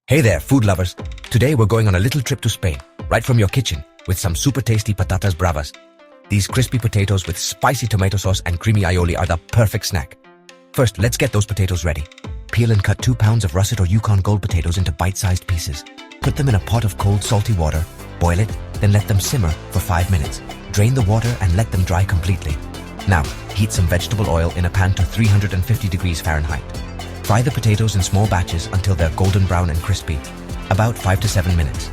Hey there, food lovers. Today we're going on a little trip to Spain, right from your kitchen, with some super tasty patatas bravas. These crispy potatoes with spicy tomato sauce and creamy aioli are the perfect snack. First, let's get those potatoes ready. Peel and cut 2 pounds of Russet or Yukon Gold potatoes into bite-sized pieces. Put them in a pot of cold salty water, boil it, then let them simmer for 5 minutes. Drain the water and let them dry completely. Now, heat some vegetable oil in a pan to 350 degrees Fahrenheit. Fry the potatoes in small batches until they're golden brown and crispy, about 5 to 7 minutes.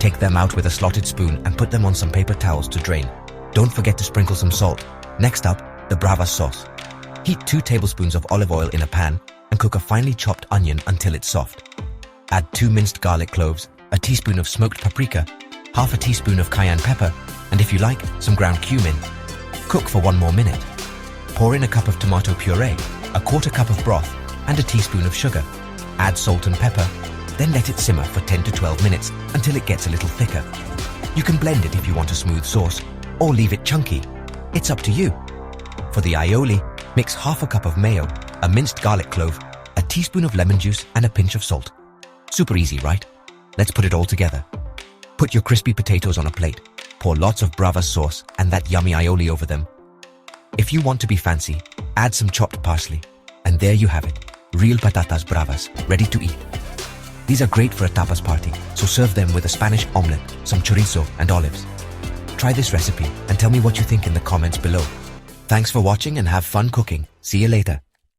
Take them out with a slotted spoon and put them on some paper towels to drain. Don't forget to sprinkle some salt. Next up, the bravas sauce. Heat 2 tablespoons of olive oil in a pan and cook a finely chopped onion until it's soft. Add 2 minced garlic cloves, a teaspoon of smoked paprika, half a teaspoon of cayenne pepper, and if you like, some ground cumin. Cook for 1 more minute. Pour in a cup of tomato puree, a quarter cup of broth, and a teaspoon of sugar. Add salt and pepper, then let it simmer for 10 to 12 minutes until it gets a little thicker. You can blend it if you want a smooth sauce, or leave it chunky. It's up to you. For the aioli, mix half a cup of mayo, a minced garlic clove, a teaspoon of lemon juice, and a pinch of salt. Super easy, right? Let's put it all together. Put your crispy potatoes on a plate, pour lots of bravas sauce and that yummy aioli over them. If you want to be fancy, add some chopped parsley. And there you have it, real patatas bravas, ready to eat. These are great for a tapas party, so serve them with a Spanish omelette, some chorizo and olives. Try this recipe and tell me what you think in the comments below. Thanks for watching and have fun cooking. See you later.